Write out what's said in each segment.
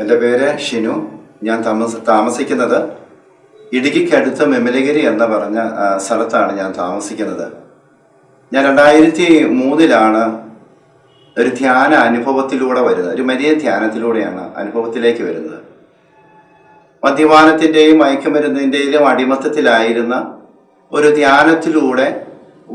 എൻ്റെ പേര് ഷിനു. ഞാൻ താമസിക്കുന്നത് ഇടുക്കിക്കടുത്ത് മെമലഗിരി എന്ന് പറഞ്ഞ സ്ഥലത്താണ് ഞാൻ താമസിക്കുന്നത്. ഞാൻ 2003 ഒരു ധ്യാന അനുഭവത്തിലൂടെ വരുന്നത്, ഒരു വലിയ ധ്യാനത്തിലൂടെയാണ് അനുഭവത്തിലേക്ക് വരുന്നത്. മദ്യപാനത്തിൻ്റെയും മയക്കുമരുന്നിൻ്റെയും അടിമത്തത്തിലായിരുന്ന ഒരു ധ്യാനത്തിലൂടെ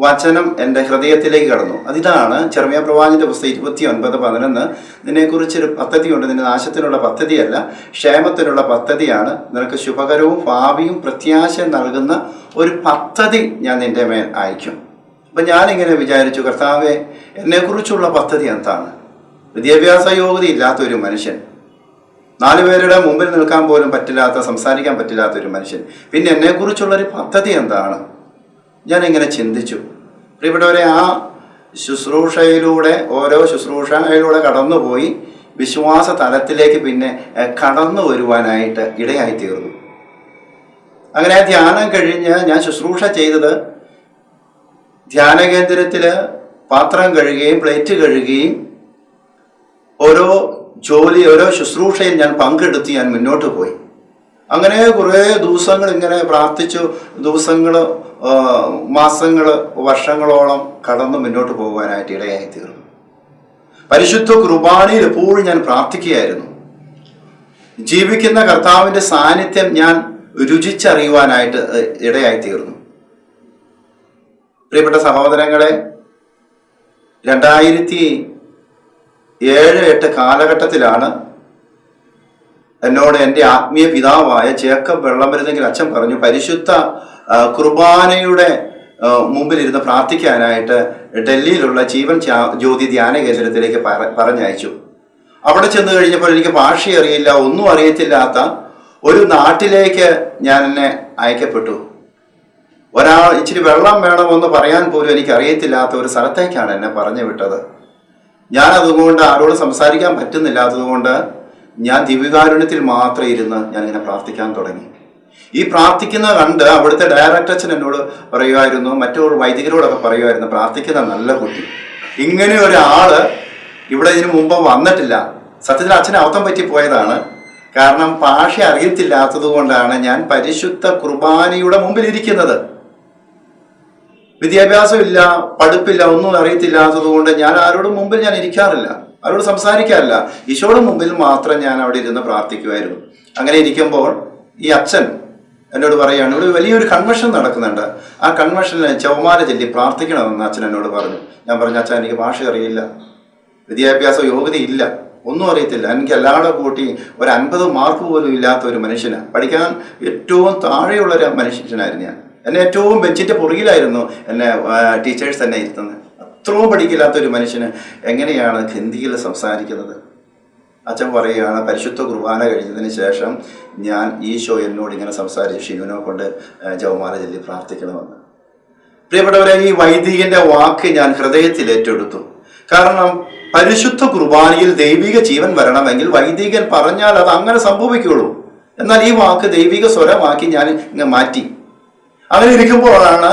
വചനം എൻ്റെ ഹൃദയത്തിലേക്ക് കടന്നു. അതിതാണ് ചെറുമിയ പ്രവാചകന്റെ പുസ്തകം 29:11. നിന്നെക്കുറിച്ചൊരു പദ്ധതിയുണ്ട്, നിന്റെ നാശത്തിനുള്ള പദ്ധതിയല്ല, ക്ഷേമത്തിനുള്ള പദ്ധതിയാണ്, നിനക്ക് ശുഭകരവും ഭാവിയും പ്രത്യാശ നൽകുന്ന ഒരു പദ്ധതി ഞാൻ നിന്റെ മേൽ അയക്കും. അപ്പം ഞാനിങ്ങനെ വിചാരിച്ചു, കർത്താവെ, എന്നെക്കുറിച്ചുള്ള പദ്ധതി എന്താണ്? വിദ്യാഭ്യാസ യോഗ്യത ഇല്ലാത്ത ഒരു മനുഷ്യൻ, 4 പേരുടെ മുമ്പിൽ നിൽക്കാൻ പോലും പറ്റില്ലാത്ത, സംസാരിക്കാൻ പറ്റില്ലാത്ത ഒരു മനുഷ്യൻ, പിന്നെ എന്നെക്കുറിച്ചുള്ളൊരു പദ്ധതി എന്താണ്? ഞാനിങ്ങനെ ചിന്തിച്ചു. പ്രിയപ്പെട്ടവരെ, ആ ഓരോ ശുശ്രൂഷയിലൂടെ കടന്നുപോയി വിശ്വാസ തലത്തിലേക്ക് പിന്നെ കടന്നു വരുവാനായിട്ട് ഇടയായി തീർന്നു. അങ്ങനെ ധ്യാനം കഴിഞ്ഞ് ഞാൻ ശുശ്രൂഷ ചെയ്തത് ധ്യാന കേന്ദ്രത്തിൽ പാത്രം കഴുകുകയും പ്ലേറ്റ് കഴുകുകയും ഓരോ ശുശ്രൂഷയിൽ ഞാൻ പങ്കെടുത്ത് ഞാൻ മുന്നോട്ട് പോയി. അങ്ങനെ കുറേ ദിവസങ്ങൾ ഇങ്ങനെ പ്രാർത്ഥിച്ചു. ദിവസങ്ങൾ, മാസങ്ങൾ, വർഷങ്ങളോളം കടന്നു മുന്നോട്ട് പോകുവാനായിട്ട് ഇടയായി തീർന്നു. പരിശുദ്ധ കുർബാനയിൽ എപ്പോഴും ഞാൻ പ്രാർത്ഥിക്കുകയായിരുന്നു. ജീവിക്കുന്ന കർത്താവിൻ്റെ സാന്നിധ്യം ഞാൻ രുചിച്ചറിയുവാനായിട്ട് ഇടയായി തീർന്നു. പ്രിയപ്പെട്ട സഹോദരങ്ങളെ, 2007-8 കാലഘട്ടത്തിലാണ് എന്നോട് എൻ്റെ ആത്മീയ പിതാവായ ജേക്കബ് വെള്ളമരുന്നെങ്കിൽ അച്ഛൻ പറഞ്ഞു, പരിശുദ്ധ കുർബാനയുടെ മുമ്പിലിരുന്ന് പ്രാർത്ഥിക്കാനായിട്ട് ഡൽഹിയിലുള്ള ജീവൻ ജ്യോതി ധ്യാന കേന്ദ്രത്തിലേക്ക് പറഞ്ഞയച്ചു. അവിടെ ചെന്ന് കഴിഞ്ഞപ്പോൾ എനിക്ക് ഭാഷ അറിയില്ല, ഒന്നും അറിയത്തില്ലാത്ത ഒരു നാട്ടിലേക്ക് ഞാൻ എന്നെ അയക്കപ്പെട്ടു. ഇച്ചിരി വെള്ളം വേണമെന്ന് പറയാൻ പോലും എനിക്ക് അറിയത്തില്ലാത്ത ഒരു സ്ഥലത്തേക്കാണ് എന്നെ പറഞ്ഞു വിട്ടത്. ഞാൻ അതുകൊണ്ട് ആരോട് സംസാരിക്കാൻ പറ്റുന്നില്ലാത്തത് കൊണ്ട് ഞാൻ ദിവ്യകാരുണ്യത്തിൽ മാത്രം ഇരുന്ന് ഞാനിങ്ങനെ പ്രാർത്ഥിക്കാൻ തുടങ്ങി. ഈ പ്രാർത്ഥിക്കുന്നത് കണ്ട് അവിടുത്തെ ഡയറക്ടർ അച്ഛൻ എന്നോട് പറയുമായിരുന്നു, മറ്റു വൈദികരോടൊക്കെ പറയുമായിരുന്നു, പ്രാർത്ഥിക്കുന്ന നല്ല കുട്ടി, ഇങ്ങനെ ഒരാള് ഇവിടെ ഇതിനു മുമ്പ് വന്നിട്ടില്ല. സത്യത്തിൽ അച്ഛന് അബദ്ധം പറ്റിപ്പോയതാണ്. കാരണം ഭാഷ അറിയത്തില്ലാത്തത് കൊണ്ടാണ് ഞാൻ പരിശുദ്ധ കുർബാനയുടെ മുമ്പിൽ ഇരിക്കുന്നത്. വിദ്യാഭ്യാസമില്ല, പഠിപ്പില്ല, ഒന്നും അറിയത്തില്ലാത്തത് കൊണ്ട് ഞാൻ ആരോടും മുമ്പിൽ ഞാൻ ഇരിക്കാറില്ല, ആരോട് സംസാരിക്കാറില്ല. ഈശോയുടെ മുമ്പിൽ മാത്രം ഞാൻ അവിടെ ഇരുന്ന് പ്രാർത്ഥിക്കുമായിരുന്നു. അങ്ങനെ ഇരിക്കുമ്പോൾ ഈ അച്ഛൻ എന്നോട് പറയുകയാണ്, ഇവിടെ വലിയൊരു കൺവെൻഷൻ നടക്കുന്നുണ്ട്, ആ കൺവെൻഷനിൽ ജപമാല ചൊല്ലി പ്രാർത്ഥിക്കണമെന്ന് അച്ഛൻ എന്നോട് പറഞ്ഞു. ഞാൻ പറഞ്ഞു, അച്ഛൻ എനിക്ക് ഭാഷ അറിയില്ല, വിദ്യാഭ്യാസ യോഗ്യതയില്ല, ഒന്നും അറിയത്തില്ല, എനിക്ക് എല്ലാവരുടെ കൂട്ടി ഒരു 50 മാർക്ക് പോലും ഇല്ലാത്ത ഒരു മനുഷ്യനാണ്, പഠിക്കാൻ ഏറ്റവും താഴെയുള്ള ഒരു മനുഷ്യനായിരുന്നു ഞാൻ. എന്നെ ഏറ്റവും ബെഞ്ചിൻ്റെ പുറകിലായിരുന്നു എന്നെ ടീച്ചേഴ്സ് തന്നെ ഇരുത്തുന്നത്. അത്രയും പഠിക്കില്ലാത്ത ഒരു മനുഷ്യന് എങ്ങനെയാണ് ഹിന്ദിയിൽ സംസാരിക്കുന്നത്? അച്ഛൻ പറയുകയാണ്, പരിശുദ്ധ കുർബാന കഴിഞ്ഞതിന് ശേഷം ഞാൻ ഈശോ എന്നോട് ഇങ്ങനെ സംസാരിച്ചു, ഷിനുവിനെ കൊണ്ട് ജപമാല ചൊല്ലി പ്രാർത്ഥിക്കണമെന്ന്. പ്രിയപ്പെട്ടവരെ, ഈ വൈദികന്റെ വാക്ക് ഞാൻ ഹൃദയത്തിൽ ഏറ്റെടുത്തു. കാരണം പരിശുദ്ധ കുർബാനയിൽ ദൈവിക ജീവൻ വരണമെങ്കിൽ വൈദികൻ പറഞ്ഞാൽ അത് അങ്ങനെ സംഭവിക്കുള്ളൂ. എന്നാൽ ഈ വാക്ക് ദൈവിക സ്വരമാക്കി ഞാൻ ഇങ്ങനെ മാറ്റി. അങ്ങനെ ഇരിക്കുമ്പോഴാണ്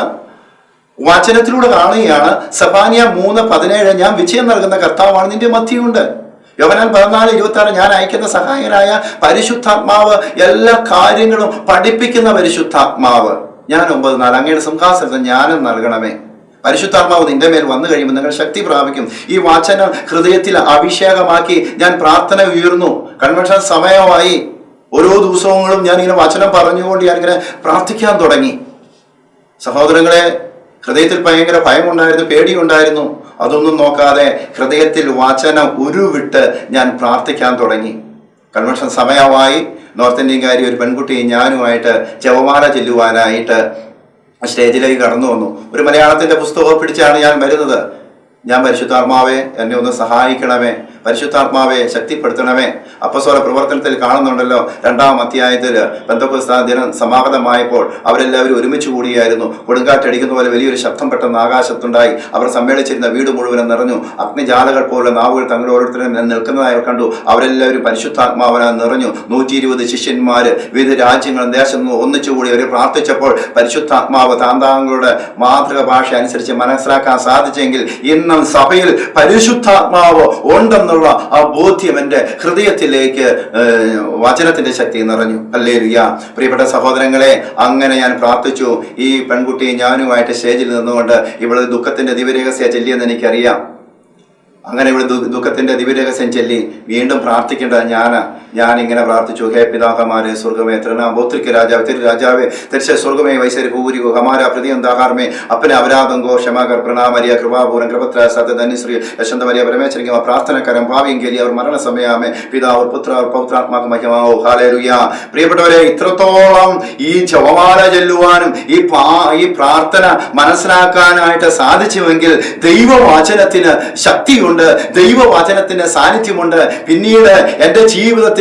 വചനത്തിലൂടെ കാണുകയാണ്, സെഫാനിയ 3:17, ഞാൻ വിജയം നൽകുന്ന കർത്താവാണ്, നിന്റെ മധ്യയുണ്ട്. യോഹന്നാൻ 14:26, ഞാൻ അയക്കുന്ന സഹായകനായ പരിശുദ്ധാത്മാവ്, എല്ലാ കാര്യങ്ങളും പഠിപ്പിക്കുന്ന പരിശുദ്ധാത്മാവ്. ഞാൻ 9:4, അങ്ങയുടെ സിംഹാസനത്തിൽ ജ്ഞാനം നൽകണമേ. പരിശുദ്ധാത്മാവ് നിന്റെ മേൽ വന്നു കഴിയുമ്പോൾ നിങ്ങൾ ശക്തി പ്രാപിക്കും. ഈ വചനം ഹൃദയത്തിൽ അഭിഷേകമാക്കി ഞാൻ പ്രാർത്ഥന ഉയർന്നു. കൺവെൻഷൻ സമയമായി. ഓരോ ദിവസങ്ങളും ഞാൻ ഇങ്ങനെ വചനം പറഞ്ഞുകൊണ്ട് ഞാനിങ്ങനെ പ്രാർത്ഥിക്കാൻ തുടങ്ങി. സഹോദരങ്ങളെ, ഹൃദയത്തിൽ ഭയങ്കര ഭയമുണ്ടായിരുന്നു, പേടിയുണ്ടായിരുന്നു. അതൊന്നും നോക്കാതെ ഹൃദയത്തിൽ വചനം ഉരുവിട്ട് ഞാൻ പ്രാർത്ഥിക്കാൻ തുടങ്ങി. കൺവെൻഷൻ സമയമായി. നോർത്ത് ഇന്ത്യൻകാരി ഒരു പെൺകുട്ടിയും ഞാനുമായിട്ട് ജപമാല ചെല്ലുവാനായിട്ട് സ്റ്റേജിലേക്ക് കടന്നു വന്നു. ഒരു മലയാളത്തിന്റെ പുസ്തകം പിടിച്ചാണ് ഞാൻ വരുന്നത്. ഞാൻ പരിശുദ്ധാത്മാവെ എന്നെ ഒന്ന് സഹായിക്കണമേ, പരിശുദ്ധാത്മാവെ ശക്തിപ്പെടുത്തണമേ. അപ്പസ്തോല പ്രവർത്തനത്തിൽ കാണുന്നുണ്ടല്ലോ, 2-ാം അധ്യായത്തിൽ പെന്തക്കോസ്ത് ദിനം സമാഗതമായപ്പോൾ അവരെല്ലാവരും ഒരുമിച്ച് കൂടിയായിരുന്നു. കൊടുങ്കാറ്റടിക്കുന്ന പോലെ വലിയൊരു ശബ്ദം പെട്ടെന്ന് ആകാശത്തുണ്ടായി. അവർ സമ്മേളിച്ചിരുന്ന വീട് മുഴുവനും നിറഞ്ഞു. അഗ്നിജാലകൾ പോലുള്ള നാവുകൾ തങ്ങളുടെ ഓരോരുത്തരും നിൽക്കുന്നതായി കണ്ടു. അവരെല്ലാവരും പരിശുദ്ധാത്മാവിനാൽ നിറഞ്ഞു. 120 ശിഷ്യന്മാര് വിവിധ രാജ്യങ്ങളും ദേശത്തും ഒന്നിച്ചുകൂടി അവർ പ്രാർത്ഥിച്ചപ്പോൾ പരിശുദ്ധാത്മാവ് താന്താങ്ങളുടെ മാതൃക ഭാഷ അനുസരിച്ച് മനസ്സിലാക്കാൻ സാധിച്ചെങ്കിൽ ഇന്നും സഭയിൽ പരിശുദ്ധാത്മാവ് ഉണ്ടെന്ന് എന്നുള്ള ആ ബോധ്യം എൻ്റെ ഹൃദയത്തിലേക്ക് വചനത്തിന്റെ ശക്തി നിറഞ്ഞു. ഹല്ലേലൂയ. പ്രിയപ്പെട്ട സഹോദരങ്ങളെ, അങ്ങനെ ഞാൻ പ്രാർത്ഥിച്ചു. ഈ പെൺകുട്ടി ഞാനുമായിട്ട് സ്റ്റേജിൽ നിന്നുകൊണ്ട് ഇവിടെ ദുഃഖത്തിന്റെ ദിവ്യരഹസ്യ ചൊല്ലിയെന്ന് എനിക്കറിയാം. അങ്ങനെ ഇവിടെ ദുഃഖത്തിന്റെ ദിവ്യരഹസ്യം ചൊല്ലി വീണ്ടും പ്രാർത്ഥിക്കേണ്ടത് ഞാൻ ഇങ്ങനെ പ്രാർത്ഥിച്ചു. ഹേ പിതാക്കന്മാരെ സ്വർഗമേ, ത്രിനാമോത്രിക രാജാവ്, തിരു രാജാവേ, തിരിച്ച സ്വർഗമേ, വൈസരി പൂരികോ ഹമാര പ്രതിയം ദാഹാർമേ, അപ്പനെ അപരാധങ്കോ ക്ഷമാകർ പ്രണാമരിയ കൃപാപൂരം കൃപത്ര സത്യ ധന്യശ്രീ യശന്തമരിയ പരമേശ്വരിക്കും പ്രാർത്ഥനക്കരം ഭാവിയെങ്കിൽ അവർ മരണസമയാമേ പിതാവ് പുത്ര പൗത്രാത്മാക്ക് മഹിമാവോ. ഹല്ലേലൂയ. പ്രിയപ്പെട്ടവരെ, ഇത്രത്തോളം ഈ ജപമാല ചൊല്ലുവാനും ഈ പ്രാർത്ഥന മനസ്സിലാക്കാനായിട്ട് സാധിച്ചുവെങ്കിൽ ദൈവവചനത്തിന് ശക്തിയുണ്ട്, ദൈവവചനത്തിന്റെ സാന്നിധ്യമുണ്ട്. പിന്നീട് എൻ്റെ ജീവിതത്തിൽ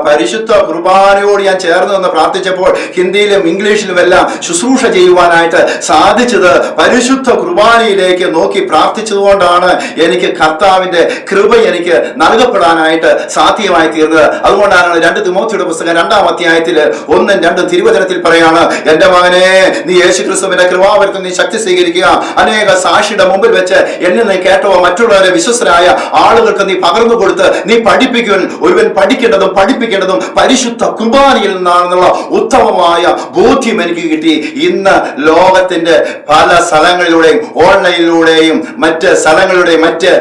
പരിശുദ്ധ കുർബാനയോട് ഞാൻ ചേർന്ന് നിന്ന് പ്രാർത്ഥിച്ചപ്പോൾ ഹിന്ദിയിലും ഇംഗ്ലീഷിലും എല്ലാം ശുശ്രൂഷ ചെയ്യുവാനായിട്ട് സാധിച്ചത് പരിശുദ്ധ കുർബാനയിലേക്ക് നോക്കി പ്രാർത്ഥിച്ചതുകൊണ്ടാണ്. എനിക്ക് കർത്താവിന്റെ കൃപ എനിക്ക് നൽകപ്പെടാനായിട്ട് സാധ്യമായി തീർന്നത്. അതുകൊണ്ടാണ് 2 തിമോത്തിയുടെ പുസ്തകം 2-ാം അധ്യായത്തിൽ 1-2 തിരുവചനത്തിൽ പറയാണ്, എന്റെ മകനെ, നീ യേശുക്രിസ്തുവിന്റെ കൃപാവരത്തിൽ നീ ശക്തി സ്വീകരിക്കുക. അനേക സാക്ഷിയുടെ മുമ്പിൽ വെച്ച് എന്നെ നീ കേട്ടോ മറ്റുള്ളവരെ വിശ്വസ്തരായ ആളുകൾക്ക് നീ പകർന്നു കൊടുത്ത് നീ പഠിപ്പിക്കുവാൻ. ഒരുവൻ പഠിക്കേണ്ടതും പഠിപ്പിക്കേണ്ടതും പരിശുദ്ധ കുർബാനയിൽ നിന്നാണെന്നുള്ള ഉത്തമമായ ബോധ്യം എനിക്ക് കിട്ടി. ഇന്ന് ലോകത്തിന്റെ പല സ്ഥലങ്ങളിലൂടെയും ഓൺലൈനിലൂടെയും മറ്റ് സ്ഥലങ്ങളുടെയും മറ്റ്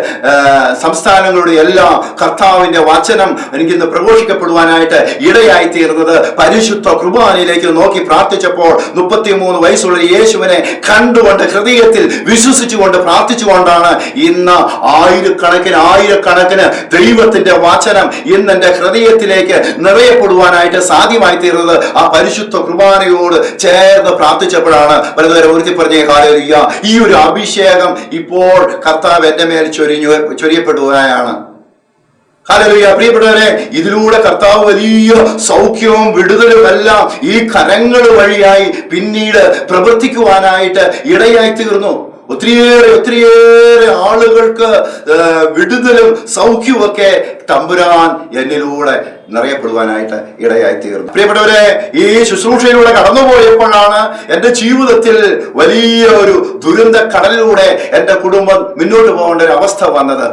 സംസ്ഥാനങ്ങളുടെയും എല്ലാം കർത്താവിന്റെ വചനം എനിക്കിന്ന് പ്രഘോഷിക്കപ്പെടുവാനായിട്ട് ഇടയായി തീർന്നത് പരിശുദ്ധ കുർബാനയിലേക്ക് നോക്കി പ്രാർത്ഥിച്ചപ്പോൾ 33 വയസ്സുള്ള യേശുവിനെ കണ്ടുകൊണ്ട് ഹൃദയത്തിൽ വിശ്വസിച്ചുകൊണ്ട് പ്രാർത്ഥിച്ചുകൊണ്ടാണ് ഇന്ന് ആയിരക്കണക്കിന് ദൈവത്തിന്റെ വചനം ഇന്ന് എന്റെ ഹൃദയത്തിലേക്ക് നിറയപ്പെടുവാനായിട്ട് സാധ്യമായി തീർന്നത് ആ പരിശുദ്ധ കുർബാനയോട് ചേർന്ന് പ്രാർത്ഥിച്ചപ്പോഴാണ്. പലതരം ഉയർത്തി പറഞ്ഞേ ഹല്ലേലൂയ. ഈ ഒരു അഭിഷേകം ഇപ്പോൾ കർത്താവ് എന്റെ മേൽ ചൊരിയപ്പെടുകയാണ്. ഹല്ലേലൂയ. പ്രിയപ്പെട്ടവരെ, ഇതിലൂടെ കർത്താവ് വലിയ സൗഖ്യവും വിടുതലും എല്ലാം ഈ കരങ്ങൾ വഴിയായി പിന്നീട് പ്രവർത്തിക്കുവാനായിട്ട് ഇടയായി തീർന്നു. ഒത്തിരിയേറെ ആളുകൾക്ക് വിടുതലും സൗഖ്യവും തമ്പുരാൻ എന്നിലൂടെ നിറയപ്പെടുവാനായിട്ട് ഇടയായി തീർന്നു. പ്രിയപ്പെട്ടവരെ, ഈ ശുശ്രൂഷയിലൂടെ കടന്നുപോയപ്പോഴാണ് എൻ്റെ ജീവിതത്തിൽ വലിയ ഒരു ദുരന്ത കടലിലൂടെ എൻ്റെ കുടുംബം മുന്നോട്ട് പോകേണ്ട ഒരു അവസ്ഥ വന്നത്.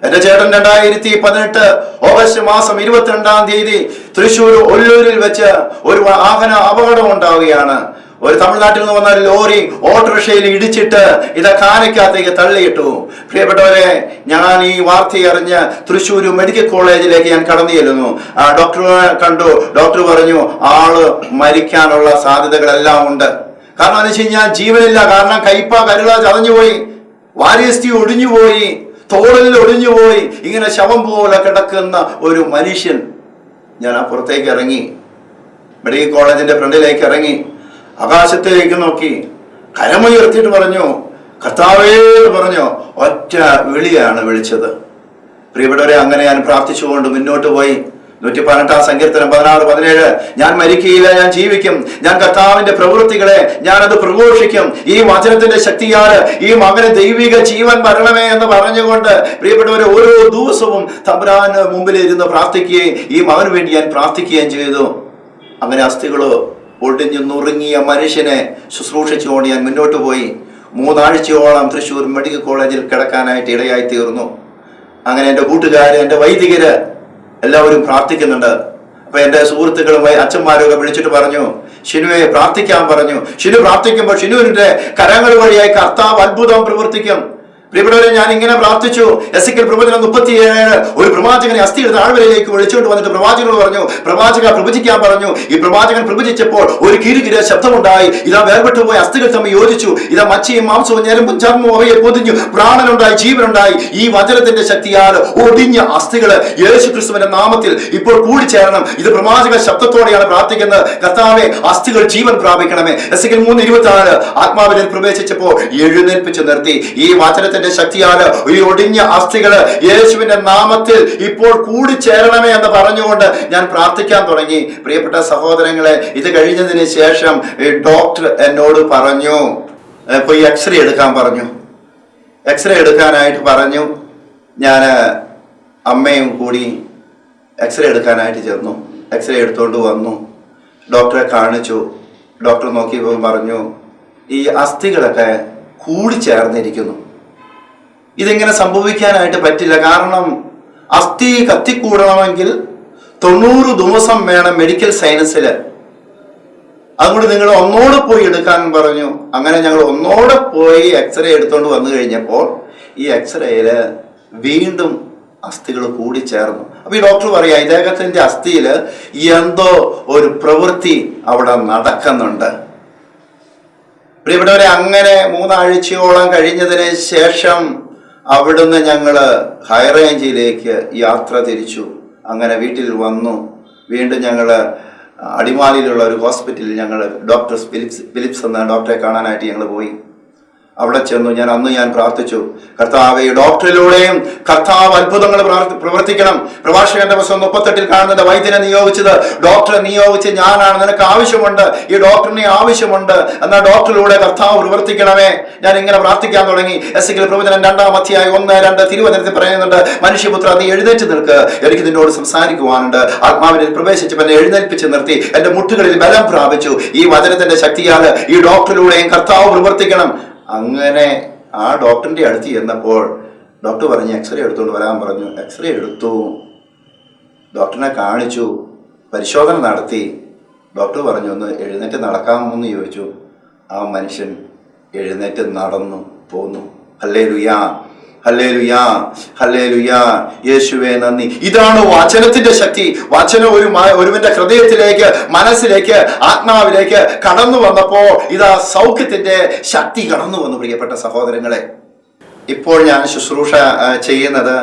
എന്റെ ചേട്ടൻ 2018 ഓഗസ്റ്റ് മാസം 22-ാം തീയതി തൃശ്ശൂർ ഒല്ലൂരിൽ വെച്ച് ഒരു വാഹന അപകടം ഉണ്ടാവുകയാണ്. ഒരു തമിഴ്നാട്ടിൽ നിന്ന് വന്ന ഒരു ലോറി ഓട്ടോറിക്ഷയിൽ ഇടിച്ചിട്ട് കാനയ്ക്കകത്തേക്ക് തള്ളിയിട്ടു. പ്രിയപ്പെട്ടവരെ, ഞാൻ ഈ വാർത്ത അറിഞ്ഞ് തൃശ്ശൂർ മെഡിക്കൽ കോളേജിലേക്ക് ഞാൻ കടന്നു ചെല്ലുന്നു. ഡോക്ടറെ കണ്ടു. ഡോക്ടർ പറഞ്ഞു ആള് മരിക്കാനുള്ള സാധ്യതകളെല്ലാം ഉണ്ട്. കാരണം എന്ന് വെച്ച് കഴിഞ്ഞാൽ ജീവനില്ല. കാരണം കൈപ്പ കരുള ചതഞ്ഞുപോയി, വാര്യസ്ഥി ഒടിഞ്ഞുപോയി, തോളിൽ ഒടിഞ്ഞുപോയി, ഇങ്ങനെ ശവം പോലെ കിടക്കുന്ന ഒരു മനുഷ്യൻ. ഞാൻ അപ്പുറത്തേക്ക് ഇറങ്ങി, മെഡിക്കൽ കോളേജിന്റെ ഫ്രണ്ടിലേക്ക് ഇറങ്ങി, ആകാശത്തേക്ക് നോക്കി, കരമുയർത്തിയിട്ട് പറഞ്ഞു, കർത്താവേ എന്ന് പറഞ്ഞു. ഒറ്റ വിളിയാണ് വിളിച്ചത്. പ്രിയപ്പെട്ടവരെ, അങ്ങനെ ഞാൻ പ്രാർത്ഥിച്ചുകൊണ്ട് മുന്നോട്ട് പോയി. 118-ാം സങ്കീർത്തനം 16-17, ഞാൻ മരിക്കുകയില്ല, ഞാൻ ജീവിക്കും, ഞാൻ കർത്താവിന്റെ പ്രവൃത്തികളെ ഞാനത് പ്രഘോഷിക്കും, ഈ വചനത്തിന്റെ ശക്തിയാൽ ഈ മകന് ദൈവിക ജീവൻ വരണമേ എന്ന് പറഞ്ഞുകൊണ്ട് പ്രിയപ്പെട്ടവരെ ഓരോ ദിവസവും തമ്പുരാന് മുമ്പിൽ ഇരുന്ന് പ്രാർത്ഥിക്കുകയും ഈ മകന് വേണ്ടി ഞാൻ പ്രാർത്ഥിക്കുകയും ചെയ്തു. അങ്ങനെ അസ്ഥികളോ ഒടിഞ്ഞു നുറുങ്ങിയ മനുഷ്യനെ ശുശ്രൂഷിച്ചുകൊണ്ട് ഞാൻ മുന്നോട്ട് പോയി. 3 ആഴ്ചയോളം തൃശ്ശൂർ മെഡിക്കൽ കോളേജിൽ കിടക്കാനായിട്ട് ഇടയായി തീർന്നു. അങ്ങനെ എൻ്റെ കൂട്ടുകാര്, എൻ്റെ വൈദികര് എല്ലാവരും പ്രാർത്ഥിക്കുന്നുണ്ട്. അപ്പൊ എൻ്റെ സുഹൃത്തുക്കളും അച്ഛന്മാരും ഒക്കെ വിളിച്ചിട്ട് പറഞ്ഞു, ഷിനുവെ പ്രാർത്ഥിക്കാൻ പറഞ്ഞു. ഷിനു പ്രാർത്ഥിക്കുമ്പോൾ ഷിനുവിന്റെ കരങ്ങൾ വഴിയായി കർത്താവ് അത്ഭുതം പ്രവർത്തിക്കും. പ്രിയപ്പെട്ടവരെ, ഞാൻ ഇങ്ങനെ പ്രാർത്ഥിച്ചു. എസെക്കിയേൽ പ്രവചനം 37, ഒരു പ്രവാചകനെ അസ്ഥിയുടെ താഴ്വരയിലേക്ക് വിളിച്ചുകൊണ്ട് വന്നിട്ട് പ്രവാചകനോട് പറഞ്ഞു, പ്രവാചക പ്രവചിക്കാൻ പറഞ്ഞു. ഈ പ്രവാചകൻ പ്രവചിച്ചപ്പോൾ ഒരു കിരുകിര ശബ്ദമുണ്ടായി. ഇതാ വേർപെട്ടു പോയ അസ്ഥികൾ തമ്മിൽ യോജിച്ചു. ഇതാ മച്ചിയും മാംസവും ഞരമ്പും ചർമ്മവും അവയെ പൊതിഞ്ഞു. പ്രാണനുണ്ടായി, ജീവനുണ്ടായി. ഈ വചനത്തിന്റെ ശക്തിയാൽ ഒടിഞ്ഞ അസ്ഥികള് യേശുക്രിസ്തുവിന്റെ നാമത്തിൽ ഇപ്പോൾ കൂടിച്ചേരണം. ഇത് പ്രവാചക ശബ്ദത്തോടെയാണ് പ്രാർത്ഥിക്കുന്നത്. കർത്താവേ, അസ്ഥികൾ ജീവൻ പ്രാപിക്കണമേ. എസെക്കിയേൽ 3:24, ആത്മാവിൽ പ്രവേശിച്ചപ്പോൾ എഴുന്നേൽപ്പിച്ചു നിർത്തി. ഈ വചനത്തിന്റെ ശക്തിയാല് ഈ ഒടിഞ്ഞ അസ്ഥികള് യേശുവിന്റെ നാമത്തിൽ ഇപ്പോൾ കൂടിച്ചേരണമേ എന്ന് പറഞ്ഞുകൊണ്ട് ഞാൻ പ്രാർത്ഥിക്കാൻ തുടങ്ങി. പ്രിയപ്പെട്ട സഹോദരങ്ങളെ, ഇത് കഴിഞ്ഞതിന് ശേഷം ഡോക്ടർ എന്നോട് പറഞ്ഞു, ഇപ്പൊ എക്സ്റേ എടുക്കാൻ പറഞ്ഞു. എക്സ്റേ എടുക്കാനായിട്ട് പറഞ്ഞു. ഞാൻ അമ്മയും കൂടി എക്സ്റേ എടുക്കാനായിട്ട് ചെന്നു. എക്സ്റേ എടുത്തോണ്ട് വന്നു. ഡോക്ടറെ കാണിച്ചു. ഡോക്ടർ നോക്കിയപ്പോൾ പറഞ്ഞു, ഈ അസ്ഥികളൊക്കെ കൂടിച്ചേർന്നിരിക്കുന്നു. ഇതിങ്ങനെ സംഭവിക്കാനായിട്ട് പറ്റില്ല. കാരണം അസ്ഥി കത്തിക്കൂടണമെങ്കിൽ 90 ദിവസം വേണം മെഡിക്കൽ സയൻസിൽ. അതുകൊണ്ട് നിങ്ങൾ ഒന്നോടെ പോയി എടുക്കാൻ പറഞ്ഞു. അങ്ങനെ ഞങ്ങൾ ഒന്നോടെ പോയി എക്സ്റേ എടുത്തോണ്ട് വന്നു കഴിഞ്ഞപ്പോൾ ഈ എക്സ്റേയില് വീണ്ടും അസ്ഥികൾ കൂടിച്ചേർന്നു. അപ്പൊ ഈ ഡോക്ടർ പറയാ, ഇദ്ദേഹത്തിന്റെ അസ്ഥിയിൽ എന്തോ ഒരു പ്രവൃത്തി അവിടെ നടക്കുന്നുണ്ട്. പ്രിയപ്പെട്ടവരെ, അങ്ങനെ 3 ആഴ്ചയോളം കഴിഞ്ഞതിന് ശേഷം അവിടുന്ന് ഞങ്ങള് ഹൈറേഞ്ചിലേക്ക് യാത്ര തിരിച്ചു. അങ്ങനെ വീട്ടിൽ വന്നു. വീണ്ടും ഞങ്ങള് അടിമാലിയിലുള്ള ഒരു ഹോസ്പിറ്റലിൽ ഞങ്ങൾ ഡോക്ടർ ഫിലിപ്സ് എന്ന ഡോക്ടറെ കാണാനായിട്ട് ഞങ്ങൾ പോയി. അവിടെ ചെന്നു. അന്ന് ഞാൻ പ്രാർത്ഥിച്ചു, കർത്താവേ, ഡോക്ടറിലൂടെയും കർത്താവ് അത്ഭുതങ്ങൾ പ്രവർത്തിക്കണം. പ്രഭാഷകന്റെ പുസ്തകം 38 കാണുന്നത്, വൈദ്യനെ നിയോഗിച്ചത് ഡോക്ടറെ നിയോഗിച്ച് ഞാനാണ്. നിനക്ക് ആവശ്യമുണ്ട്, ഈ ഡോക്ടറിനെ ആവശ്യമുണ്ട്, എന്നാൽ ഡോക്ടറിലൂടെ കർത്താവ് പ്രവർത്തിക്കണമേ. ഞാൻ ഇങ്ങനെ പ്രാർത്ഥിക്കാൻ തുടങ്ങി. എസെക്കിയേൽ പ്രവചനം 2-ാം അധ്യായം 1-2 തിരുവചനത്തിൽ പറയുന്നുണ്ട്, മനുഷ്യപുത്ര, നീ എഴുന്നേറ്റ് നിൽക്ക്, എനിക്ക് നിന്നോട് സംസാരിക്കുവാനുണ്ട്. ആത്മാവിനെ പ്രവേശിച്ച് എന്നെ എഴുന്നേൽപ്പിച്ച് നിർത്തി. എന്റെ മുട്ടുകളിൽ ബലം പ്രാപിച്ചു. ഈ വചനത്തിന്റെ ശക്തിയാൽ ഈ ഡോക്ടറിലൂടെയും കർത്താവ് പ്രവർത്തിക്കണം. അങ്ങനെ ആ ഡോക്ടറിന്റെ അടുത്ത് ചെന്നപ്പോൾ ഡോക്ടർ പറഞ്ഞു, എക്സ്റേ എടുത്തുകൊണ്ട് വരാൻ പറഞ്ഞു. എക്സ്റേ എടുത്തു, ഡോക്ടറിനെ കാണിച്ചു, പരിശോധന നടത്തി. ഡോക്ടർ പറഞ്ഞു, ഒന്ന് എഴുന്നേറ്റ് നടക്കാമെന്ന് ചോദിച്ചു. ആ മനുഷ്യൻ എഴുന്നേറ്റ് നടന്നു പോന്നു. ഹല്ലേലൂയാ, ഹല്ലേലൂയാ, ഹല്ലേലൂയാ, യേശുവേ നന്ദി. ഇതാണ് വചനത്തിന്റെ ശക്തി. വചനം ഒരുവന്റെ ഹൃദയത്തിലേക്ക്, മനസ്സിലേക്ക്, ആത്മാവിലേക്ക് കടന്നു വന്നപ്പോ ഇതാ സൗഖ്യത്തിന്റെ ശക്തി കടന്നു വന്നു. പ്രിയപ്പെട്ട സഹോദരങ്ങളെ, ഇപ്പോൾ ഞാൻ ശുശ്രൂഷ ചെയ്യുന്നത്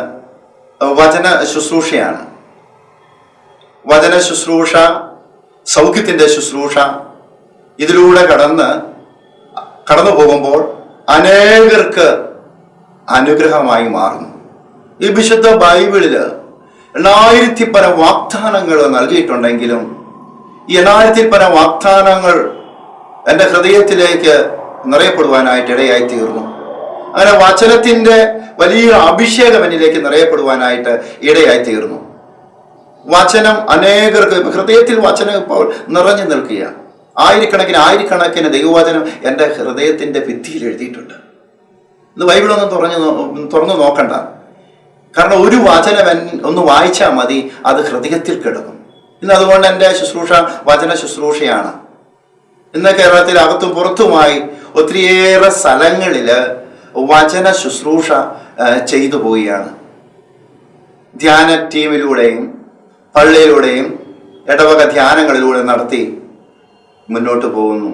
വചന ശുശ്രൂഷയാണ്. വചന ശുശ്രൂഷ, സൗഖ്യത്തിന്റെ ശുശ്രൂഷ, ഇതിലൂടെ കടന്നു പോകുമ്പോൾ അനേകർക്ക് അനുഗ്രഹമായി മാറുന്നു. ഈ വിശുദ്ധ ബൈബിളില് 8000 പരം വാഗ്ദാനങ്ങൾ നൽകിയിട്ടുണ്ടെങ്കിലും ഈ 8000 പരം വാഗ്ദാനങ്ങൾ എൻ്റെ ഹൃദയത്തിലേക്ക് നിറയപ്പെടുവാനായിട്ട് ഇടയായി തീർന്നു. അങ്ങനെ വചനത്തിന്റെ വലിയ അഭിഷേകം എന്നിലേക്ക് നിറയപ്പെടുവാനായിട്ട് ഇടയായി തീർന്നു. വചനം അനേകർക്ക് ഹൃദയത്തിൽ വചനം ഇപ്പോൾ നിറഞ്ഞു നിൽക്കുക. ആയിരക്കണക്കിന് ദൈവവചനം എൻ്റെ ഹൃദയത്തിന്റെ ഭിത്തിയിൽ എഴുതിയിട്ടുണ്ട്. ഇത് ബൈബിളൊന്നും തുറന്നു നോക്കണ്ട. കാരണം ഒരു വചനം ഒന്ന് വായിച്ചാൽ മതി, അത് ഹൃദയത്തിൽ കിടക്കും. ഇന്ന് അതുകൊണ്ട് എൻ്റെ ശുശ്രൂഷ വചന ശുശ്രൂഷയാണ്. ഇന്ന് കേരളത്തിൽ അകത്തും പുറത്തുമായി ഒത്തിരിയേറെ സ്ഥലങ്ങളില് വചന ശുശ്രൂഷ ചെയ്തു പോവുകയാണ്. ധ്യാന ടീമിലൂടെയും പള്ളിയിലൂടെയും ഇടവക ധ്യാനങ്ങളിലൂടെ നടത്തി മുന്നോട്ട് പോകുന്നു.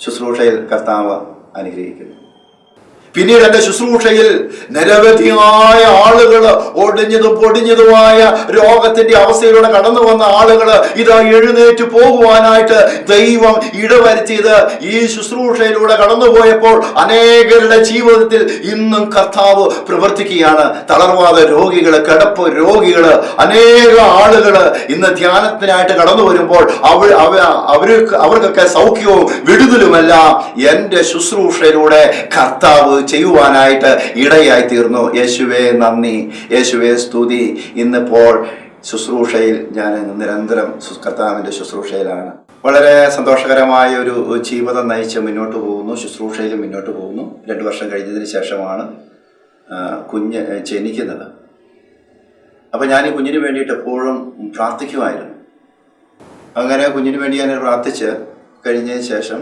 ശുശ്രൂഷയിൽ കർത്താവ് അനുഗ്രഹിക്കുന്നു. പിന്നീട് എൻ്റെ ശുശ്രൂഷയിൽ നിരവധിയായ ആളുകൾ, ഒടിഞ്ഞതും പൊടിഞ്ഞതുമായ രോഗത്തിന്റെ അവസ്ഥയിലൂടെ കടന്നു വന്ന ആളുകൾ ഇതാ എഴുന്നേറ്റ് പോകുവാനായിട്ട് ദൈവം ഇടവരുത്തിയത് ഈ ശുശ്രൂഷയിലൂടെ കടന്നുപോയപ്പോൾ അനേകരുടെ ജീവിതത്തിൽ ഇന്നും കർത്താവ് പ്രവർത്തിക്കുകയാണ്. തളർവാദ രോഗികള്, കിടപ്പ് രോഗികള്, അനേക ആളുകള് ഇന്ന് ധ്യാനത്തിനായിട്ട് കടന്നു വരുമ്പോൾ അവർക്കൊക്കെ സൗഖ്യവും വിടുതലുമെല്ലാം എൻ്റെ ശുശ്രൂഷയിലൂടെ കർത്താവ് ചെയ്യുവാനായിട്ട് ഇടയായി തീർന്നു. യേശുവേ നന്ദി, യേശുവേ സ്തുതി. ഇന്നിപ്പോൾ ശുശ്രൂഷയിൽ ഞാൻ നിരന്തരം കർത്താവിൻ്റെ ശുശ്രൂഷയിലാണ്. വളരെ സന്തോഷകരമായ ഒരു ജീവിതം നയിച്ച് മുന്നോട്ട് പോകുന്നു. ശുശ്രൂഷയിൽ മുന്നോട്ട് പോകുന്നു. 2 വർഷം കഴിഞ്ഞതിന് ശേഷമാണ് കുഞ്ഞ് ജനിക്കുന്നത്. അപ്പം ഞാൻ ഈ കുഞ്ഞിന് വേണ്ടിയിട്ട് എപ്പോഴും പ്രാർത്ഥിക്കുമായിരുന്നു. അങ്ങനെ കുഞ്ഞിന് വേണ്ടി ഞാൻ പ്രാർത്ഥിച്ച് കഴിഞ്ഞതിന് ശേഷം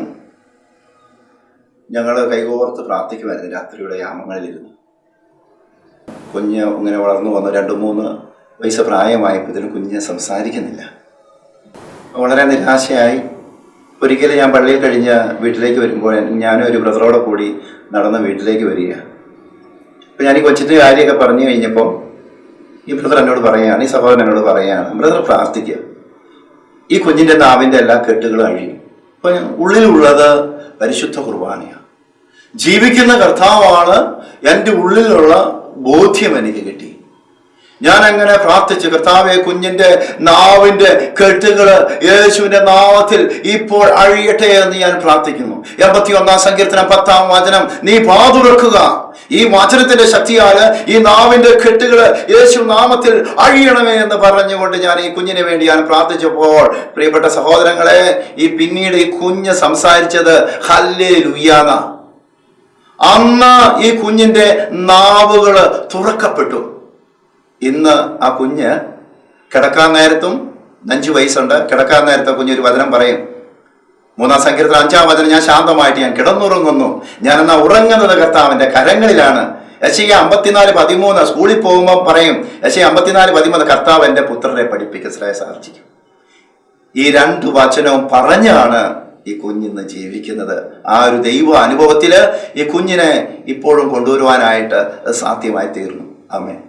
ഞങ്ങൾ കൈകോർത്ത് പ്രാർത്ഥിക്കുമായിരുന്നു രാത്രിയുടെ യാമങ്ങളിലിരുന്ന്. കുഞ്ഞ് ഇങ്ങനെ വളർന്നു വന്നു. 2-3 വയസ്സ് പ്രായമായപ്പോൾ ഇതിന് കുഞ്ഞ് സംസാരിക്കുന്നില്ല. വളരെ നിരാശയായി. ഒരിക്കലും ഞാൻ പള്ളിയിൽ കഴിഞ്ഞ് വീട്ടിലേക്ക് വരുമ്പോൾ ഞാനും ഒരു ബ്രദറോടെ കൂടി നടന്ന് വീട്ടിലേക്ക് വരിക. അപ്പം ഞാൻ ഈ കൊച്ചിൻ്റെ കാര്യമൊക്കെ പറഞ്ഞു കഴിഞ്ഞപ്പോൾ ഈ ബ്രദർ എന്നോട് പറയുകയാണ്, ഈ സഹോദരൻ എന്നോട് പറയുകയാണ്, ബ്രദർ പ്രാർത്ഥിക്കുക, ഈ കുഞ്ഞിൻ്റെ നാവിൻ്റെ എല്ലാ കെട്ടുകളും അഴിയും. അപ്പം ഉള്ളിലുള്ളത് പരിശുദ്ധ കുർബാനയാണ്. ജീവിക്കുന്ന കർത്താവാണ് എൻ്റെ ഉള്ളിലുള്ള ബോധ്യം എനിക്ക് കിട്ടി. ഞാൻ അങ്ങനെ പ്രാർത്ഥിച്ചു, കർത്താവെ, കുഞ്ഞിന്റെ നാവിന്റെ കെട്ടുകള് യേശുവിന്റെ നാമത്തിൽ ഇപ്പോൾ അഴിയട്ടെ എന്ന് ഞാൻ പ്രാർത്ഥിക്കുന്നു. 81-ാം സങ്കീർത്തനം 10-ാം വചനം, നീ വാതുറക്കുക, ഈ വചനത്തിന്റെ ശക്തിയാല് ഈ നാവിന്റെ കെട്ടുകള് യേശു നാമത്തിൽ അഴിയണമേ എന്ന് പറഞ്ഞുകൊണ്ട് ഞാൻ ഈ കുഞ്ഞിന് വേണ്ടി ഞാൻ പ്രാർത്ഥിച്ചപ്പോൾ പ്രിയപ്പെട്ട സഹോദരങ്ങളെ, പിന്നീട് ഈ കുഞ്ഞ് സംസാരിച്ചത് ഹല്ലേലൂയ. അന്ന് ഈ കുഞ്ഞിന്റെ നാവുകള് തുറക്കപ്പെട്ടു. ഇന്ന് ആ കുഞ്ഞ് കിടക്കാൻ നേരത്തും 5 വയസ്സുണ്ട്. കിടക്കാൻ നേരത്തെ കുഞ്ഞൊരു വചനം പറയും. 3-ാം സങ്കീർത്തനം 5-ാം വചനം, ഞാൻ ശാന്തമായിട്ട് ഞാൻ കിടന്നുറങ്ങുന്നു, ഞാൻ എന്നാ ഉറങ്ങുന്നത് കർത്താവിന്റെ കരങ്ങളിലാണ്. യെശയ്യാ 54:13 സ്കൂളിൽ പോകുമ്പോൾ പറയും. യെശയ്യാ 54:13 കർത്താവ് എന്റെ പുത്രരെ പഠിപ്പിക്കും, ശ്രേയസ് ആർജിക്കും. ഈ 2 വചനവും പറഞ്ഞാണ് ഈ കുഞ്ഞിന്ന് ജീവിക്കുന്നത്. ആ ഒരു ദൈവ അനുഭവത്തില് ഈ കുഞ്ഞിനെ ഇപ്പോഴും കൊണ്ടുവരുവാനായിട്ട് സാധ്യമായി തീർന്നു. ആമേൻ.